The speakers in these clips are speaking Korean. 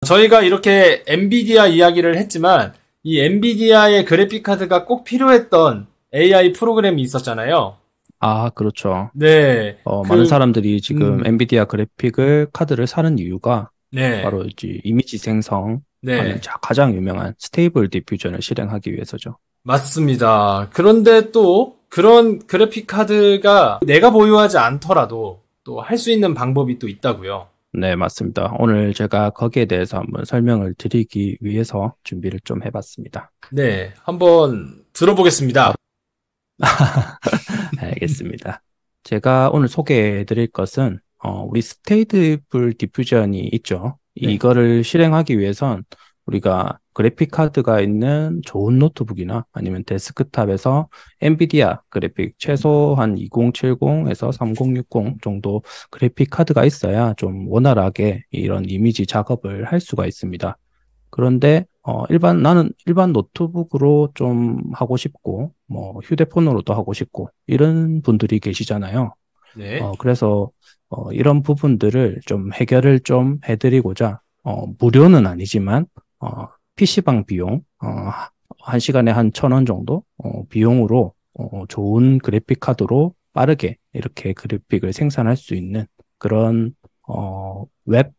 저희가 이렇게 엔비디아 이야기를 했지만 이 엔비디아의 그래픽 카드가 꼭 필요했던 AI 프로그램이 있었잖아요. 아, 그렇죠. 네. 많은 사람들이 지금 음, 엔비디아 그래픽을 카드를 사는 이유가 네. 바로 이제 이미지 생성하는 네. 가장 유명한 스테이블 디퓨전을 실행하기 위해서죠. 맞습니다. 그런데 또 그런 그래픽 카드가 내가 보유하지 않더라도 또 할 수 있는 방법이 또 있다고요. 네, 맞습니다. 오늘 제가 거기에 대해서 한번 설명을 드리기 위해서 준비를 좀 해봤습니다. 네. 한번 들어보겠습니다. 바로 알겠습니다. 제가 오늘 소개해 드릴 것은 우리 스테이블 디퓨전이 있죠. 네. 이거를 실행하기 위해선 우리가 그래픽 카드가 있는 좋은 노트북이나 아니면 데스크탑에서 엔비디아 그래픽 최소한 2070에서 3060 정도 그래픽 카드가 있어야 좀 원활하게 이런 이미지 작업을 할 수가 있습니다. 그런데 나는 일반 노트북으로 좀 하고 싶고 뭐 휴대폰으로도 하고 싶고 이런 분들이 계시잖아요. 네. 그래서 이런 부분들을 좀 해결을 좀 해드리고자 무료는 아니지만 PC방 비용 한 시간에 한 1,000원 정도 비용으로 좋은 그래픽 카드로 빠르게 이렇게 그래픽을 생산할 수 있는 그런 웹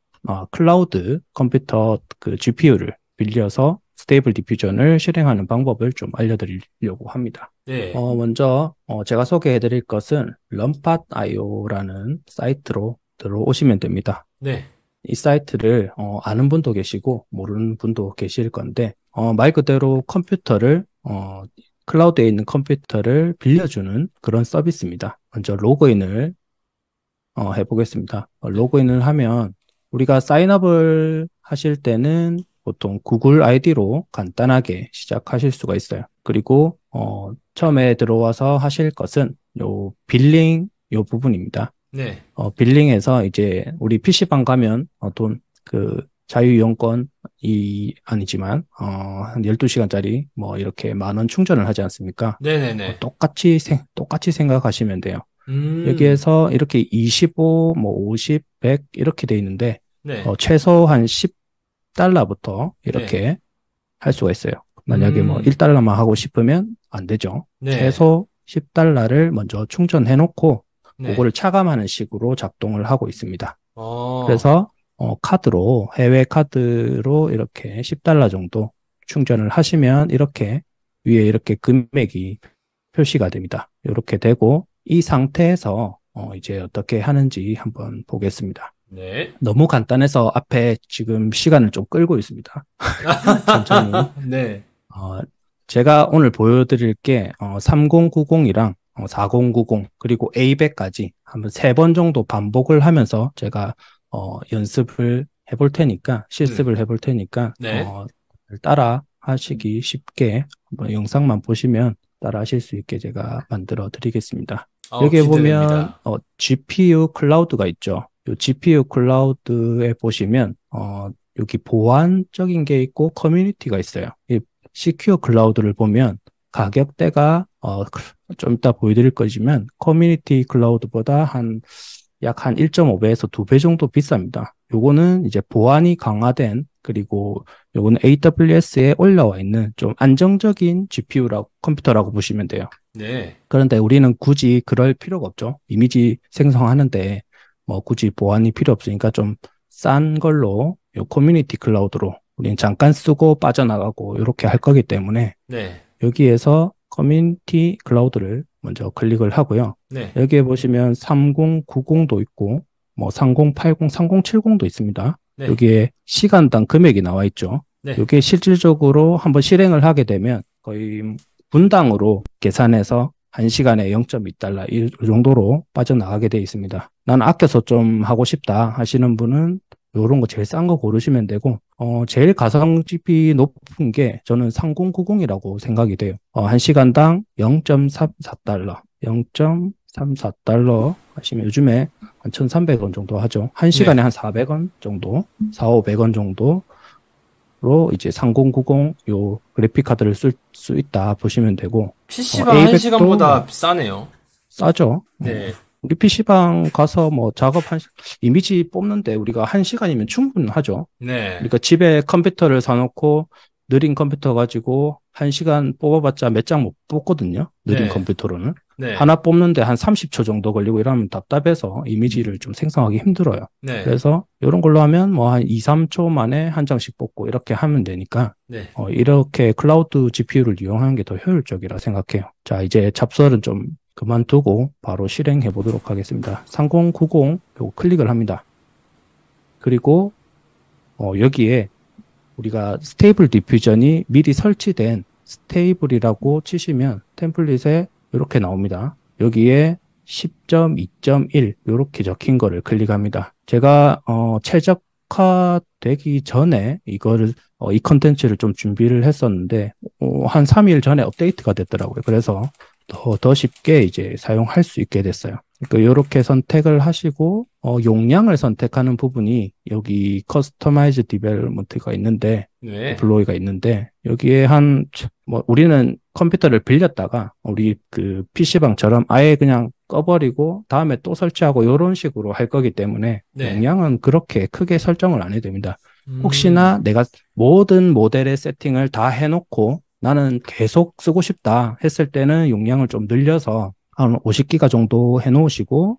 클라우드 컴퓨터 그 GPU를 빌려서 스테이블 디퓨전을 실행하는 방법을 좀 알려드리려고 합니다. 네. 먼저 제가 소개해드릴 것은 럼팟.io라는 사이트로 들어오시면 됩니다. 네. 이 사이트를 아는 분도 계시고 모르는 분도 계실 건데 말 그대로 클라우드에 있는 컴퓨터를 빌려주는 그런 서비스입니다. 먼저 로그인을 해보겠습니다. 네. 로그인을 하면 우리가 사인업을 하실 때는 보통 구글 아이디로 간단하게 시작하실 수가 있어요. 그리고 처음에 들어와서 하실 것은 요 빌링 요 부분입니다. 네. 빌링에서 이제 우리 PC방 가면 자유이용권이 아니지만 한 12시간짜리 뭐 이렇게 10,000원 충전을 하지 않습니까? 네네네. 똑같이 생각하시면 돼요. 음. 여기에서 이렇게 25, 뭐 50, 100 이렇게 돼 있는데 네. 최소 한 10달러부터 네. 이렇게 할 수가 있어요. 만약에 뭐 음. 1달러만 하고 싶으면 안 되죠. 네. 최소 10달러를 먼저 충전해 놓고 네. 그거를 차감하는 식으로 작동을 하고 있습니다. 어. 그래서 해외 카드로 이렇게 10달러 정도 충전을 하시면 이렇게 위에 이렇게 금액이 표시가 됩니다. 이렇게 되고 이 상태에서 이제 어떻게 하는지 한번 보겠습니다. 네. 너무 간단해서 앞에 지금 시간을 좀 끌고 있습니다. 천천히. 네. 어, 제가 오늘 보여드릴 게 3090이랑 4090 그리고 A100까지 한번 3번 정도 반복을 하면서 제가 연습을 해볼 테니까 네. 실습을 해볼 테니까 네. 따라 하시기 쉽게 한번 영상만 보시면 따라 하실 수 있게 제가 만들어 드리겠습니다. 여기에 보면 기대됩니다. GPU 클라우드가 있죠. 이 GPU 클라우드에 보시면 여기 보안적인 게 있고 커뮤니티가 있어요. 이 시큐어 클라우드를 보면 가격대가 좀 이따 보여드릴 거지만 커뮤니티 클라우드보다 약 한 1.5배에서 2배 정도 비쌉니다. 요거는 이제 보안이 강화된 그리고 요거는 AWS에 올라와 있는 좀 안정적인 컴퓨터라고 보시면 돼요. 네. 그런데 우리는 굳이 그럴 필요가 없죠. 이미지 생성하는데 뭐 굳이 보안이 필요 없으니까 좀 싼 걸로 요 커뮤니티 클라우드로 우리는 잠깐 쓰고 빠져나가고 이렇게 할 거기 때문에 네. 여기에서 커뮤니티 클라우드를 먼저 클릭을 하고요. 네. 여기에 보시면 3090도 있고 뭐 3080, 3070도 있습니다. 네. 여기에 시간당 금액이 나와 있죠. 네. 이게 실질적으로 한번 실행을 하게 되면 거의 분당으로 계산해서 1시간에 0.2달러 이 정도로 빠져나가게 되어 있습니다. 나는 아껴서 좀 하고 싶다 하시는 분은 이런 거 제일 싼 거 고르시면 되고, 제일 가성비 높은 게 저는 3090이라고 생각이 돼요. 1시간당 0.34달러, 0.34달러 하시면 요즘에 한 1,300원 정도 하죠. 네. 1시간에 한 400원 정도, 4, 500원 정도로 이제 3090 요 그래픽 카드를 쓸 수 있다 보시면 되고, PC방 A100도 뭐 1시간보다 싸네요. 싸죠. 네. 우리 PC방 가서 뭐 이미지 뽑는데 우리가 1시간이면 충분하죠. 네. 그러니까 집에 컴퓨터를 사놓고 느린 컴퓨터 가지고 1시간 뽑아봤자 몇 장 못 뽑거든요. 느린 네. 컴퓨터로는. 네. 하나 뽑는데 한 30초 정도 걸리고 이러면 답답해서 이미지를 좀 생성하기 힘들어요. 네. 그래서 이런 걸로 하면 뭐 한 2, 3초 만에 한 장씩 뽑고 이렇게 하면 되니까 네. 이렇게 클라우드 GPU를 이용하는 게 더 효율적이라 생각해요. 자, 이제 잡설은 좀 그만두고 바로 실행해 보도록 하겠습니다. 3090 요거 클릭을 합니다. 그리고 여기에 우리가 스테이블 디퓨전이 미리 설치된 스테이블이라고 치시면 템플릿에 이렇게 나옵니다. 여기에 10.2.1 이렇게 적힌 거를 클릭합니다. 제가 최적화되기 전에 이거를 이 컨텐츠를 좀 준비를 했었는데 한 3일 전에 업데이트가 됐더라고요. 그래서 더 쉽게 이제 사용할 수 있게 됐어요. 그러니까 이렇게 선택을 하시고 용량을 선택하는 부분이 여기 커스터마이즈 디벨롭먼트가 있는데 네. 블로이가 있는데 여기에 우리는 컴퓨터를 빌렸다가 우리 그 PC방처럼 아예 그냥 꺼버리고 다음에 또 설치하고 이런 식으로 할 거기 때문에 네. 용량은 그렇게 크게 설정을 안 해도 됩니다. 혹시나 내가 모든 모델의 세팅을 다 해놓고 나는 계속 쓰고 싶다 했을 때는 용량을 좀 늘려서 한 50기가 정도 해놓으시고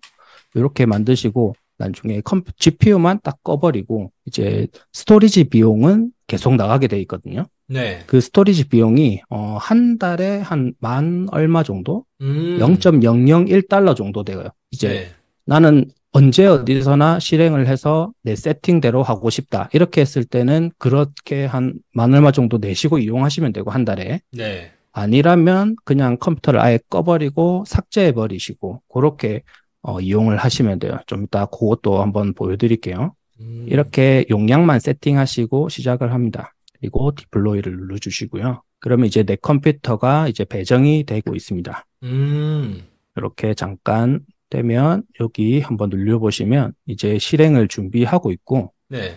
이렇게 만드시고 나중에 GPU만 딱 꺼버리고 이제 스토리지 비용은 계속 나가게 돼 있거든요. 네. 그 스토리지 비용이 한 달에 한 만 얼마 정도? 0.001달러 정도 돼요. 이제 네. 나는 언제 어디서나 실행을 해서 내 세팅대로 하고 싶다. 이렇게 했을 때는 그렇게 한 만 얼마 정도 내시고 이용하시면 되고 한 달에. 네. 아니라면 그냥 컴퓨터를 아예 꺼버리고 삭제해 버리시고 그렇게 이용을 하시면 돼요. 좀 이따 그것도 한번 보여드릴게요. 이렇게 용량만 세팅하시고 시작을 합니다. 그리고 디플로이를 눌러주시고요. 그러면 이제 내 컴퓨터가 이제 배정이 되고 있습니다. 이렇게 잠깐 되면 여기 한번 눌러보시면 이제 실행을 준비하고 있고 네.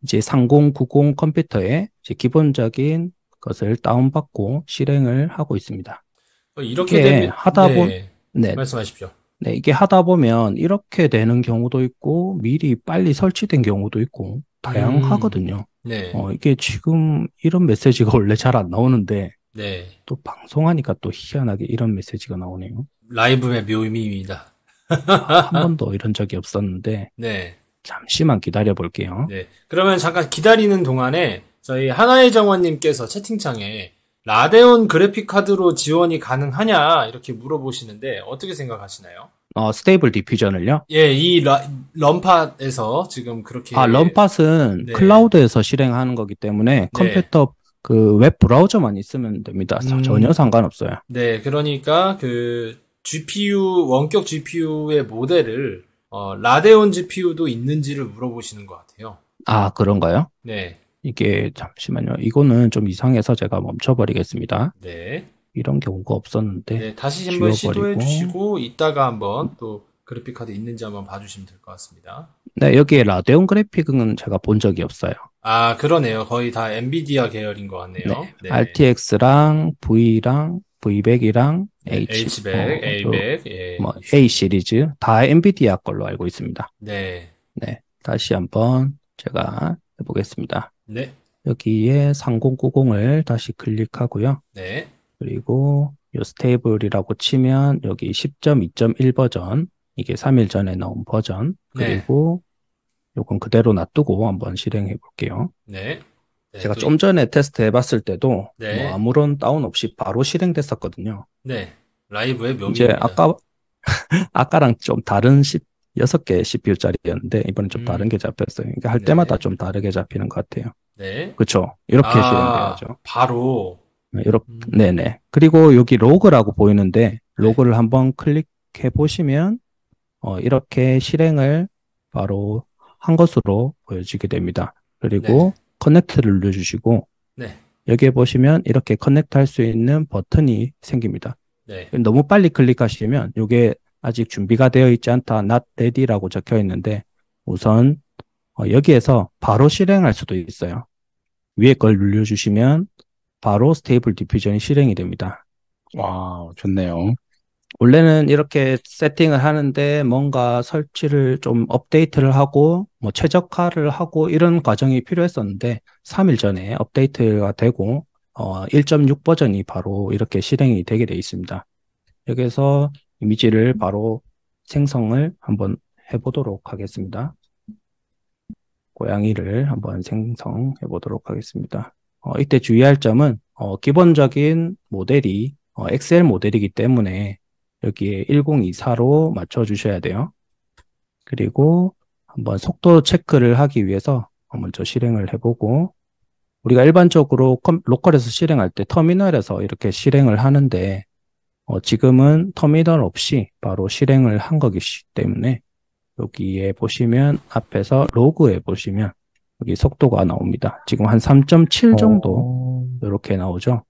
이제 3090 컴퓨터에 이제 기본적인 것을 다운받고 실행을 하고 있습니다. 이렇게 되면 하다 보면 네. 말씀하십시오. 네, 이게 하다 보면 이렇게 되는 경우도 있고 미리 빨리 설치된 경우도 있고 다양하거든요. 네. 이게 지금 이런 메시지가 원래 잘 안 나오는데 네. 또 방송하니까 또 희한하게 이런 메시지가 나오네요. 라이브의 묘미입니다. 한 번도 이런 적이 없었는데 네. 잠시만 기다려 볼게요. 네. 그러면 잠깐 기다리는 동안에 저희 하나의 정원님께서 채팅창에 라데온 그래픽 카드로 지원이 가능하냐 이렇게 물어보시는데 어떻게 생각하시나요? 스테이블 디퓨전을요? 예, 이 럼팟에서 지금 그렇게 럼팟은 네. 클라우드에서 실행하는 거기 때문에 컴퓨터 그 웹 브라우저만 있으면 됩니다. 전혀 상관없어요. 네, 그러니까 그 GPU 원격 GPU의 모델을 라데온 GPU도 있는지를 물어보시는 것 같아요. 아, 그런가요? 네. 이게 잠시만요. 이거는 좀 이상해서 제가 멈춰버리겠습니다. 네. 이런 경우가 없었는데. 네, 다시 한번 시도해 주시고 이따가 한번 또 그래픽 카드 있는지 한번 봐주시면 될 것 같습니다. 네, 여기에 라데온 그래픽은 제가 본 적이 없어요. 아, 그러네요. 거의 다 엔비디아 계열인 것 같네요. 네. 네. RTX랑 V랑 V100이랑 H100, A100, 예. A 시리즈 다 엔비디아 걸로 알고 있습니다. 네. 네. 다시 한번 제가 해보겠습니다. 네. 여기에 3090을 다시 클릭하고요. 네. 그리고 요 스테이블이라고 치면 여기 10.2.1 버전, 이게 3일 전에 나온 버전, 그리고 요건 그대로 놔두고 한번 실행해 볼게요. 네. 제가 좀 전에 테스트 해봤을 때도 뭐 아무런 다운 없이 바로 실행됐었거든요. 네. 라이브의 묘미입니다. 이제 아까랑 좀 다른 6개 CPU짜리였는데 이번엔 좀 다른 게 잡혔어요. 그러니까 할 때마다 좀 다르게 잡히는 것 같아요. 네. 그렇죠. 이렇게 실행돼야죠. 바로. 네네. 그리고 여기 로그라고 보이는데 로그를 한번 클릭해 보시면 이렇게 실행을 바로 한 것으로 보여지게 됩니다. 그리고 커넥트를 눌러주시고 여기에 보시면 이렇게 커넥트 할 수 있는 버튼이 생깁니다. 너무 빨리 클릭하시면 이게 아직 준비가 되어 있지 않다, not ready라고 적혀 있는데 우선 여기에서 바로 실행할 수도 있어요. 위에 걸 눌러주시면 바로 스테이블 디퓨전이 실행이 됩니다. 와, 좋네요. 원래는 이렇게 세팅을 하는데 뭔가 설치를 좀 업데이트를 하고 뭐 최적화를 하고 이런 과정이 필요했었는데 3일 전에 업데이트가 되고 1.6 버전이 바로 이렇게 실행이 되게 돼 있습니다. 여기서 이미지를 바로 생성을 한번 해보도록 하겠습니다. 고양이를 한번 생성해 보도록 하겠습니다. 이때 주의할 점은 기본적인 모델이 엑셀 모델이기 때문에 여기에 1024로 맞춰 주셔야 돼요. 그리고 한번 속도 체크를 하기 위해서 먼저 실행을 해보고, 우리가 일반적으로 로컬에서 실행할 때 터미널에서 이렇게 실행을 하는데 지금은 터미널 없이 바로 실행을 한 거기 때문에 여기에 보시면 앞에서 로그에 보시면 여기 속도가 나옵니다. 지금 한 3.7 정도 이렇게 나오죠.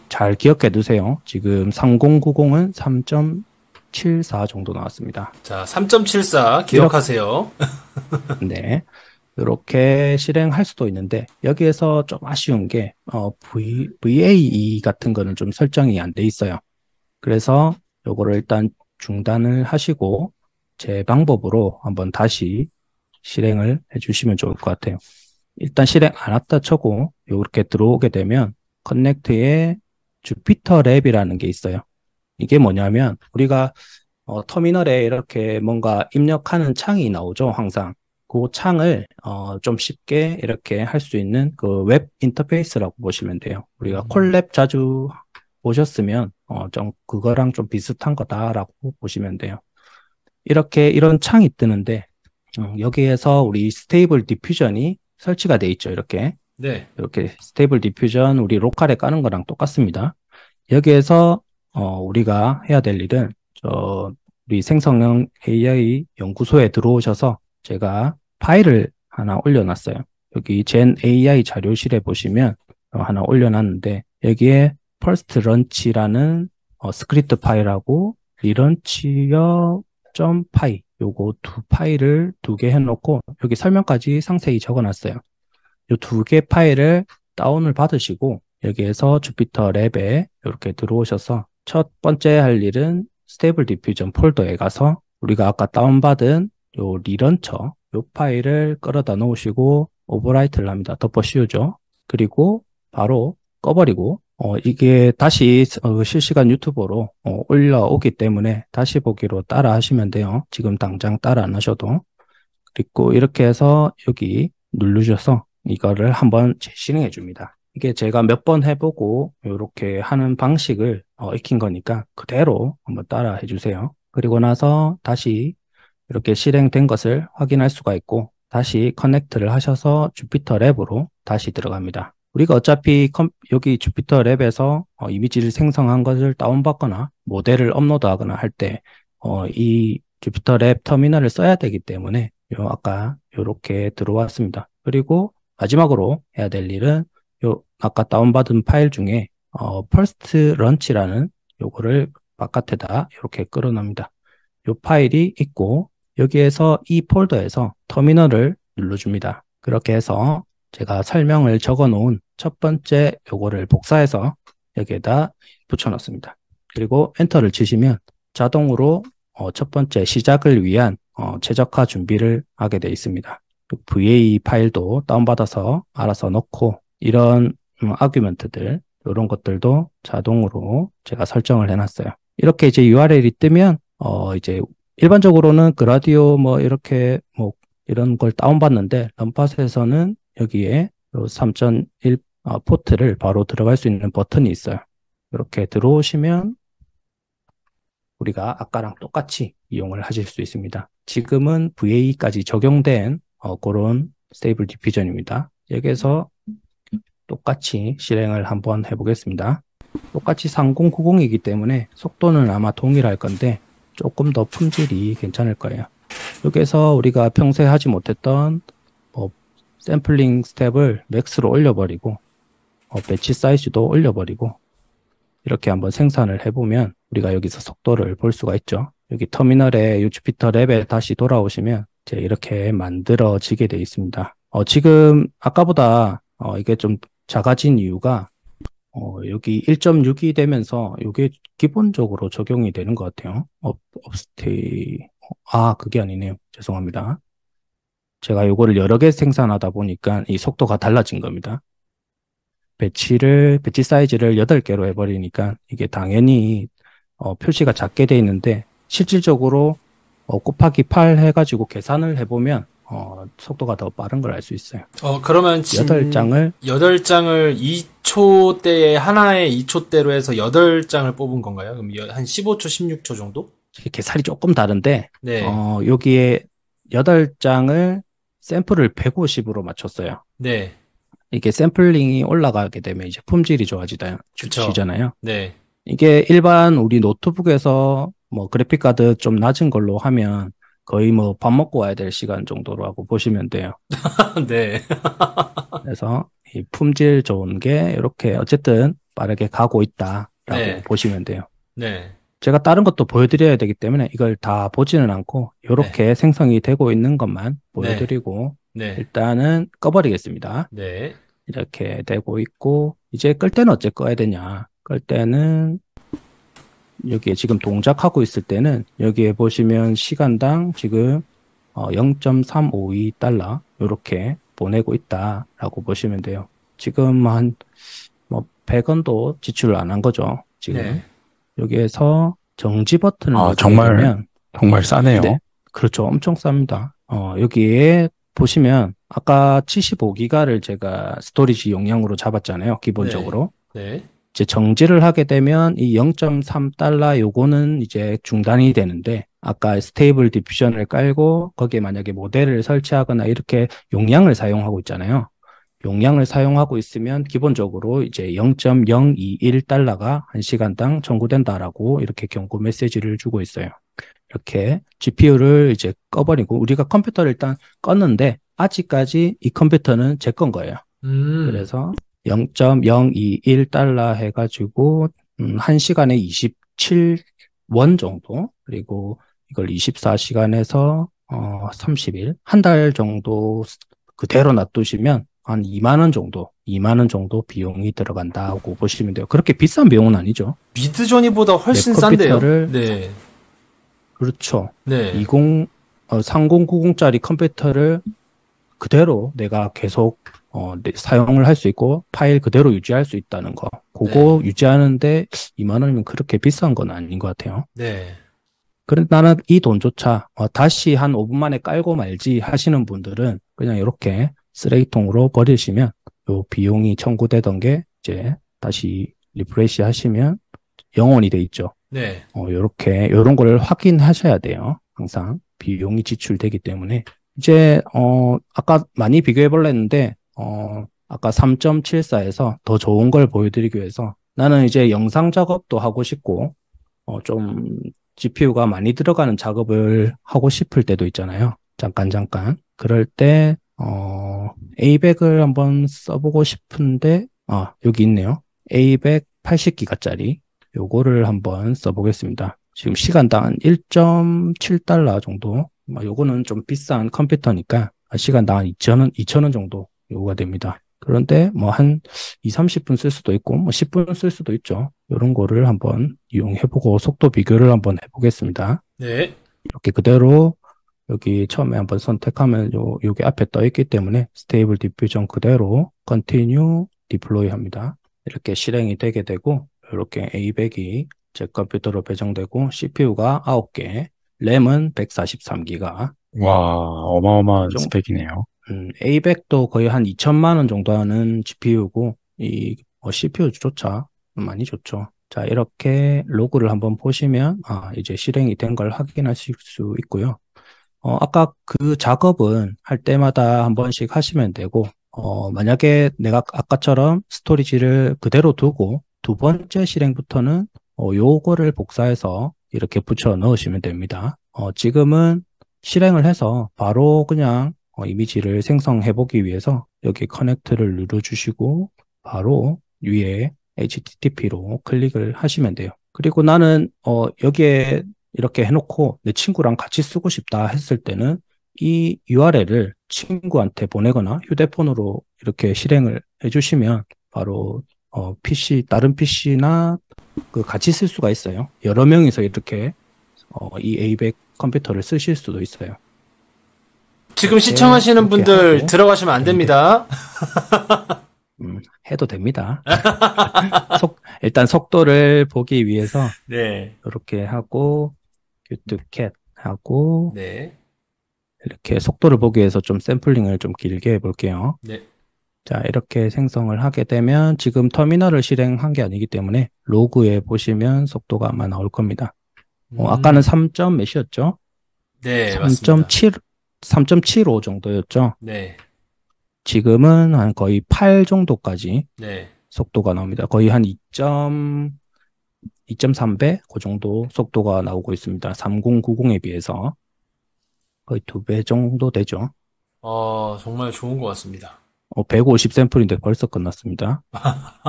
잘 기억해 두세요. 지금 3090은 3.74 정도 나왔습니다. 자, 3.74 기억하세요. 네. 이렇게 실행할 수도 있는데 여기에서 좀 아쉬운 게 VAE 같은 거는 좀 설정이 안 돼 있어요. 그래서 요거를 일단 중단을 하시고 제 방법으로 한번 다시 실행을 해주시면 좋을 것 같아요. 일단 실행 안 왔다 쳐고 이렇게 들어오게 되면 커넥트에 주피터 랩이라는 게 있어요. 이게 뭐냐면 우리가 터미널에 이렇게 뭔가 입력하는 창이 나오죠, 항상. 그 창을 좀 쉽게 이렇게 할 수 있는 그 웹 인터페이스라고 보시면 돼요. 우리가 콜랩 자주 보셨으면 좀 그거랑 좀 비슷한 거다라고 보시면 돼요. 이렇게 이런 창이 뜨는데 여기에서 우리 스테이블 디퓨전이 설치가 돼 있죠. 이렇게 네. 이렇게 스테이블 디퓨전 우리 로컬에 까는 거랑 똑같습니다. 여기에서 우리가 해야 될 일은 우리 생성형 AI 연구소에 들어오셔서 제가 파일을 하나 올려놨어요. 여기 젠 AI 자료실에 보시면 하나 올려놨는데 여기에 퍼스트 런치라는 스크립트 파일하고 리런치어.py 요거 두 파일을 두 개 해놓고 여기 설명까지 상세히 적어놨어요. 요 두 개 파일을 다운을 받으시고 여기에서 주피터 랩에 이렇게 들어오셔서 첫 번째 할 일은 스테이블 디퓨전 폴더에 가서 우리가 아까 다운받은 요 리런처 요 파일을 끌어다 놓으시고 오버라이트를 합니다. 덮어 씌우죠. 그리고 바로 꺼버리고 이게 다시 실시간 유튜버로 올라오기 때문에 다시 보기로 따라 하시면 돼요. 지금 당장 따라 안 하셔도. 그리고 이렇게 해서 여기 누르셔서 이거를 한번 재실행해 줍니다. 이게 제가 몇 번 해보고 이렇게 하는 방식을 익힌 거니까 그대로 한번 따라 해주세요. 그리고 나서 다시 이렇게 실행된 것을 확인할 수가 있고 다시 커넥트를 하셔서 주피터 랩으로 다시 들어갑니다. 우리가 어차피 여기 주피터 랩에서 이미지를 생성한 것을 다운받거나 모델을 업로드하거나 할 때 이 주피터 랩 터미널을 써야 되기 때문에 아까 이렇게 들어왔습니다. 그리고 마지막으로 해야 될 일은 아까 다운받은 파일 중에 퍼스트 런치라는 요거를 바깥에다 이렇게 끌어냅니다. 요 파일이 있고 여기에서 이 폴더에서 터미널을 눌러줍니다. 그렇게 해서 제가 설명을 적어 놓은 첫 번째 요거를 복사해서 여기에다 붙여 넣습니다. 그리고 엔터를 치시면 자동으로 첫 번째 시작을 위한 최적화 준비를 하게 되어 있습니다. VA 파일도 다운받아서 알아서 넣고 이런 아규먼트들 이런 것들도 자동으로 제가 설정을 해놨어요. 이렇게 이제 URL이 뜨면 이제 일반적으로는 그라디오 뭐 이렇게 뭐 이런 걸 다운받는데 럼팟에서는 여기에 3.1 포트를 바로 들어갈 수 있는 버튼이 있어요. 이렇게 들어오시면 우리가 아까랑 똑같이 이용을 하실 수 있습니다. 지금은 VA까지 적용된 그런 스테이블 디퓨전입니다. 여기에서 똑같이 실행을 한번 해보겠습니다. 똑같이 3090이기 때문에 속도는 아마 동일할 건데 조금 더 품질이 괜찮을 거예요. 여기에서 우리가 평소에 하지 못했던 샘플링 스텝을 맥스로 올려버리고 배치 사이즈도 올려버리고 이렇게 한번 생산을 해보면 우리가 여기서 속도를 볼 수가 있죠. 여기 터미널에 주피터 랩에 다시 돌아오시면 이제 이렇게 만들어지게 되어 있습니다. 지금 아까보다 이게 좀 작아진 이유가 여기 1.6이 되면서 이게 기본적으로 적용이 되는 것 같아요. 업스테이, 그게 아니네요. 죄송합니다. 제가 요거를 여러 개 생산하다 보니까 이 속도가 달라진 겁니다. 배치 사이즈를 8개로 해버리니까 이게 당연히 표시가 작게 돼 있는데 실질적으로 곱하기 8 해가지고 계산을 해보면 속도가 더 빠른 걸 알 수 있어요. 그러면 8장을 8장을 2초대에 하나에 2초대로 해서 8장을 뽑은 건가요? 그럼 한 15초, 16초 정도? 이렇게 살이 조금 다른데 네. 여기에 8장을 샘플을 150으로 맞췄어요. 네. 이게 샘플링이 올라가게 되면 이제 품질이 그쵸. 좋아지잖아요. 네. 이게 일반 우리 노트북에서 뭐 그래픽 카드 좀 낮은 걸로 하면 거의 뭐 밥 먹고 와야 될 시간 정도라고 보시면 돼요. 네. 그래서 이 품질 좋은 게 이렇게 어쨌든 빠르게 가고 있다라고 네. 보시면 돼요. 네. 제가 다른 것도 보여드려야 되기 때문에 이걸 다 보지는 않고 이렇게 생성이 되고 있는 것만 보여드리고 네. 일단은 꺼버리겠습니다. 네. 이렇게 되고 있고 이제 끌 때는 어째 꺼야 되냐? 끌 때는 여기에 지금 동작하고 있을 때는 여기에 보시면 시간당 지금 0.352달러 이렇게 보내고 있다라고 보시면 돼요. 지금 한 뭐 100원도 지출을 안 한 거죠. 지금 네. 여기에서 정지 버튼을 누르게 정말 되면 싸네요. 네, 그렇죠. 엄청 쌉니다. 여기에 보시면 아까 75기가를 제가 스토리지 용량으로 잡았잖아요. 기본적으로. 네. 이제 정지를 하게 되면 이 0.3달러 요거는 이제 중단이 되는데 아까 스테이블 디퓨전을 깔고 거기에 만약에 모델을 설치하거나 이렇게 용량을 사용하고 있잖아요. 용량을 사용하고 있으면 기본적으로 이제 0.021달러가 1시간당 청구된다라고 이렇게 경고 메시지를 주고 있어요. 이렇게 GPU를 이제 꺼버리고 우리가 컴퓨터를 일단 껐는데 아직까지 이 컴퓨터는 제 건 거예요. 그래서 0.021달러 해가지고 1시간에 27원 정도 그리고 이걸 24시간에서 30일 한 달 정도 그대로 놔두시면 한 2만 원 정도 비용이 들어간다고 보시면 돼요. 그렇게 비싼 비용은 아니죠. 미드저니보다 훨씬 싼데요. 네. 그렇죠. 네. 3090짜리 컴퓨터를 그대로 내가 계속 사용을 할 수 있고 파일 그대로 유지할 수 있다는 거. 그거 유지하는데 2만 원이면 그렇게 비싼 건 아닌 것 같아요. 네. 그런데 나는 이 돈조차 다시 한 5분 만에 깔고 말지 하시는 분들은 그냥 이렇게 쓰레기통으로 버리시면 요 비용이 청구되던 게 이제 다시 리프레시 하시면 영원이 돼 있죠. 네. 요런 걸 확인하셔야 돼요. 항상 비용이 지출되기 때문에. 이제, 아까 많이 비교해 볼라 했는데, 아까 3.74에서 더 좋은 걸 보여드리기 위해서 나는 이제 영상 작업도 하고 싶고, 좀 GPU가 많이 들어가는 작업을 하고 싶을 때도 있잖아요. 잠깐. 그럴 때, A100을 한번 써보고 싶은데, 여기 있네요. A100 80기가짜리. 요거를 한번 써보겠습니다. 지금 시간당 1.7달러 정도. 요거는 좀 비싼 컴퓨터니까 시간당 한 2,000원 정도 요구가 됩니다. 그런데 뭐 한 2, 30분 쓸 수도 있고 뭐 10분 쓸 수도 있죠. 요런 거를 한번 이용해보고 속도 비교를 한번 해보겠습니다. 네. 이렇게 그대로 여기 처음에 한번 선택하면 요게 앞에 떠 있기 때문에 스테이블 디퓨전 그대로 컨티뉴 디플로이 합니다. 이렇게 실행이 되게 되고 이렇게 A100이 제 컴퓨터로 배정되고 CPU가 9개, 램은 143기가. 와, 어마어마한 스펙이네요. A100도 거의 한 2천만 원 정도 하는 GPU고 이 CPU조차 많이 좋죠. 자, 이렇게 로그를 한번 보시면 이제 실행이 된 걸 확인하실 수 있고요. 아까 그 작업은 할 때마다 한 번씩 하시면 되고 만약에 내가 아까처럼 스토리지를 그대로 두고 두 번째 실행부터는 요거를 복사해서 이렇게 붙여 넣으시면 됩니다. 지금은 실행을 해서 바로 그냥 이미지를 생성해 보기 위해서 여기 커넥트를 눌러주시고 바로 위에 HTTP로 클릭을 하시면 돼요. 그리고 나는 여기에 이렇게 해놓고 내 친구랑 같이 쓰고 싶다 했을 때는 이 URL을 친구한테 보내거나 휴대폰으로 이렇게 실행을 해주시면 바로 다른 PC나 같이 쓸 수가 있어요. 여러 명이서 이렇게 이 A100 컴퓨터를 쓰실 수도 있어요. 지금 시청하시는 분들 들어가시면 안 됩니다. 해도 됩니다. 일단 속도를 보기 위해서 네. 이렇게 하고 q2cat 하고 네. 이렇게 속도를 보기 위해서 좀 샘플링을 좀 길게 해볼게요. 네. 자, 이렇게 생성을 하게 되면 지금 터미널을 실행한 게 아니기 때문에 로그에 보시면 속도가 아마 나올 겁니다. 아까는 3. 몇이었죠? 네, 맞습니다. 3.75 정도였죠? 네. 지금은 한 거의 8 정도까지 네. 속도가 나옵니다. 거의 한 2.3배? 그 정도 속도가 나오고 있습니다. 3090에 비해서. 거의 2배 정도 되죠. 정말 좋은 것 같습니다. 150 샘플인데 벌써 끝났습니다.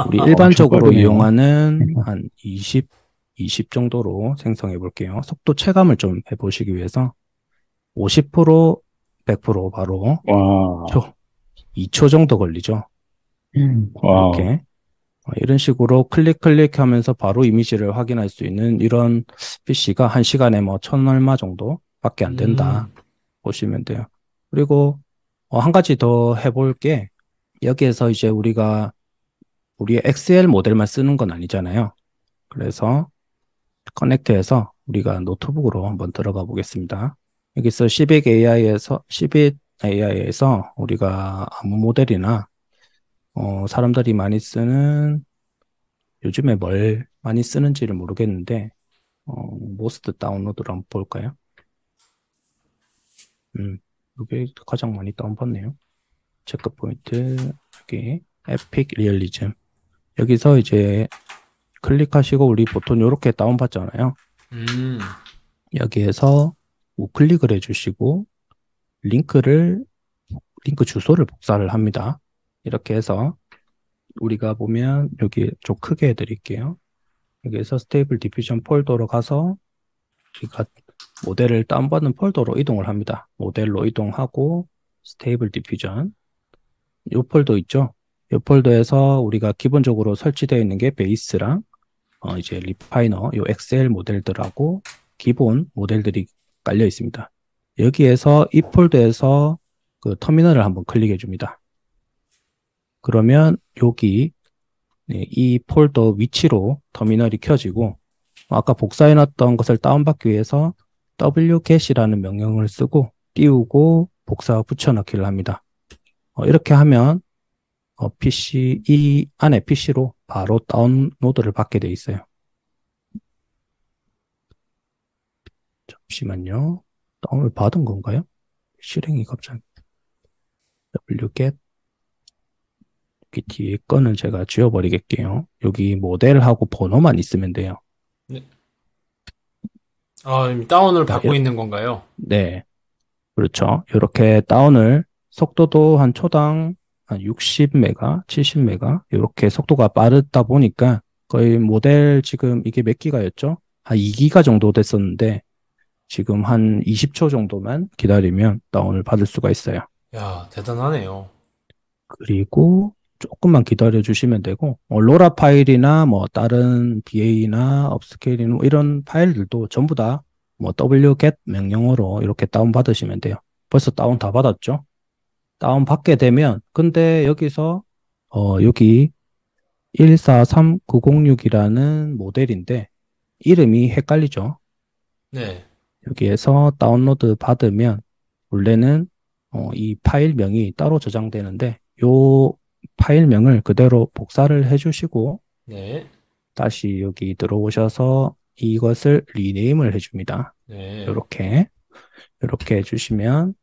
우리 엄청 일반적으로 빠르네요. 이용하는 한 20 정도로 생성해 볼게요. 속도 체감을 좀 해보시기 위해서 50%, 100% 바로 와. 2초 정도 걸리죠. 와우. 이렇게 이런 식으로 클릭 하면서 바로 이미지를 확인할 수 있는 이런 PC가 1시간에 뭐 1000얼마 정도밖에 안 된다 보시면 돼요. 그리고 한 가지 더 해볼 게 여기에서 이제 우리의 XL 모델만 쓰는 건 아니잖아요. 그래서 커넥트해서 우리가 노트북으로 한번 들어가 보겠습니다. 여기서 시빅 AI에서 우리가 아무 모델이나 사람들이 많이 쓰는 요즘에 뭘 많이 쓰는지를 모르겠는데 모스트 다운로드를 한번 볼까요? 이게 가장 많이 다운받네요. 체크포인트 여기 에픽 리얼리즘 여기서 이제 클릭하시고 우리 보통 이렇게 다운받잖아요. 여기에서 우클릭을 해주시고 링크 주소를 복사를 합니다. 이렇게 해서 우리가 보면 여기 좀 크게 해드릴게요. 여기에서 스테이블 디퓨전 폴더로 가서 우리가 모델을 다운받는 폴더로 이동을 합니다. 모델로 이동하고 스테이블 디퓨전 이 폴더 있죠? 이 폴더에서 우리가 기본적으로 설치되어 있는 게 베이스랑 이제 리파이너 이 엑셀 모델들하고 기본 모델들이 깔려 있습니다. 여기에서 이 폴더에서 그 터미널을 한번 클릭해 줍니다. 그러면 여기 이 폴더 위치로 터미널이 켜지고 아까 복사해 놨던 것을 다운받기 위해서 wget이라는 명령을 쓰고 띄우고 복사 붙여넣기를 합니다. 이렇게 하면 이 안에 PC로 바로 다운로드를 받게 돼 있어요. 잠시만요. 다운을 받은 건가요? 실행이 갑자기 wget 여기 뒤에 거는 제가 지워버리겠게요. 여기 모델하고 번호만 있으면 돼요. 네. 이미 다운을 받고 있는 건가요? 네. 그렇죠. 이렇게 다운을 속도도 한 초당 한 60메가, 70메가 이렇게 속도가 빠르다 보니까 거의 모델 지금 이게 몇 기가였죠? 한 2기가 정도 됐었는데 지금 한 20초 정도만 기다리면 다운을 받을 수가 있어요. 야, 대단하네요. 그리고 조금만 기다려 주시면 되고 로라 파일이나 뭐 다른 BA나 업스케일이나 뭐 이런 파일들도 전부 다 뭐 wget 명령어로 이렇게 다운 받으시면 돼요. 벌써 다운 다 받았죠? 다운 받게 되면 근데 여기서 여기 143906이라는 모델인데 이름이 헷갈리죠? 네. 여기에서 다운로드 받으면 원래는 이 파일명이 따로 저장되는데 요 파일명을 그대로 복사를 해주시고 네. 다시 여기 들어오셔서 이것을 리네임을 해줍니다. 네. 이렇게 해주시면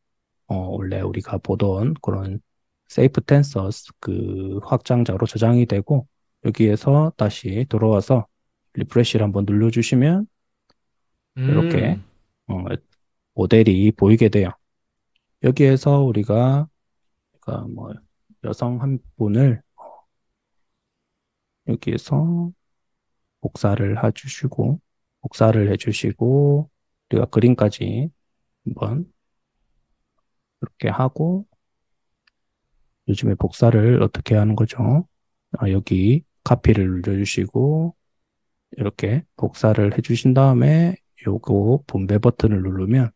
원래 우리가 보던 그런 세이프 텐서스 그 확장자로 저장이 되고 여기에서 다시 들어와서 리프레시를 한번 눌러주시면 이렇게 모델이 보이게 돼요. 여기에서 우리가 뭐 여성 한 분을 여기에서 복사를 해주시고 우리가 그림까지 한번 이렇게 하고 요즘에 복사를 어떻게 하는 거죠? 여기 카피를 눌러주시고 이렇게 복사를 해주신 다음에 요거 분배 버튼을 누르면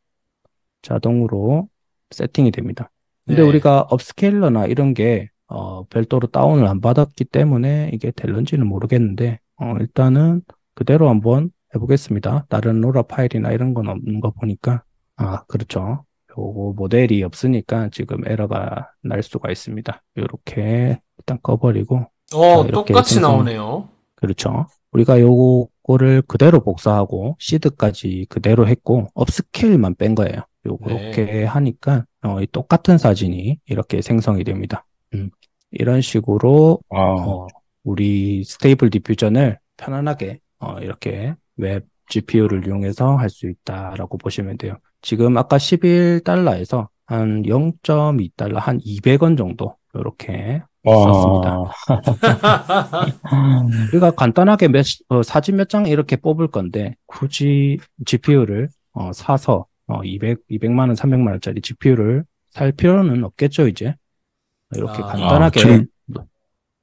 자동으로 세팅이 됩니다. 근데 네. 우리가 업스케일러나 이런 게 별도로 다운을 안 받았기 때문에 이게 될런지는 모르겠는데 일단은 그대로 한번 해보겠습니다. 다른 로라 파일이나 이런 건 없는 거 보니까 그렇죠. 요거 모델이 없으니까 지금 에러가 날 수가 있습니다. 이렇게 일단 꺼버리고 자, 이렇게 똑같이 나오네요. 그렇죠. 우리가 요거를 그대로 복사하고 시드까지 그대로 했고 업스케일만 뺀 거예요. 요렇게 하니까 이 똑같은 사진이 이렇게 생성이 됩니다. 이런 식으로 와우. 우리 스테이블 디퓨전을 편안하게 이렇게 웹 GPU를 이용해서 할 수 있다라고 보시면 돼요. 지금 아까 11달러에서 한 0.2달러, 한 200원 정도 이렇게 썼습니다. 와. 우리가 간단하게 사진 몇 장 이렇게 뽑을 건데 굳이 GPU를 사서 200만 원, 300만 원짜리 GPU를 살 필요는 없겠죠, 이제. 이렇게 간단하게. 지금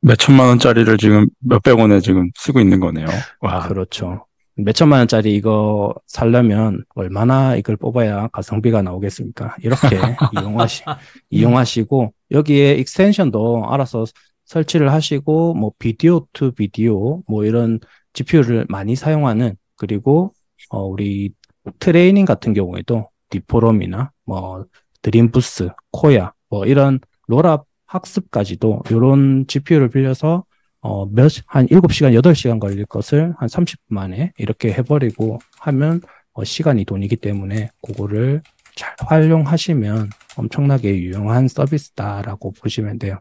몇 천만 원짜리를 지금 몇백 원에 지금 쓰고 있는 거네요. 와. 그렇죠. 몇 천만 원짜리 이거 살려면 얼마나 이걸 뽑아야 가성비가 나오겠습니까? 이렇게 이용하시고 여기에 익스텐션도 알아서 설치를 하시고 뭐 비디오 투 비디오 뭐 이런 GPU를 많이 사용하는 그리고 우리 트레이닝 같은 경우에도 디포럼이나 뭐 드림부스, 코야 뭐 이런 로랍 학습까지도 이런 GPU를 빌려서 한 7시간, 8시간 걸릴 것을 한 30분 만에 이렇게 해버리고 하면 시간이 돈이기 때문에 그거를 잘 활용하시면 엄청나게 유용한 서비스다라고 보시면 돼요.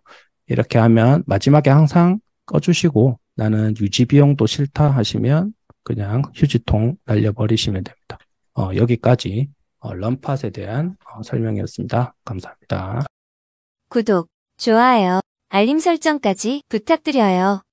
이렇게 하면 마지막에 항상 꺼주시고 나는 유지 비용도 싫다 하시면 그냥 휴지통 날려버리시면 됩니다. 여기까지 런팟에 대한 설명이었습니다. 감사합니다. 구독, 좋아요, 알림 설정까지 부탁드려요.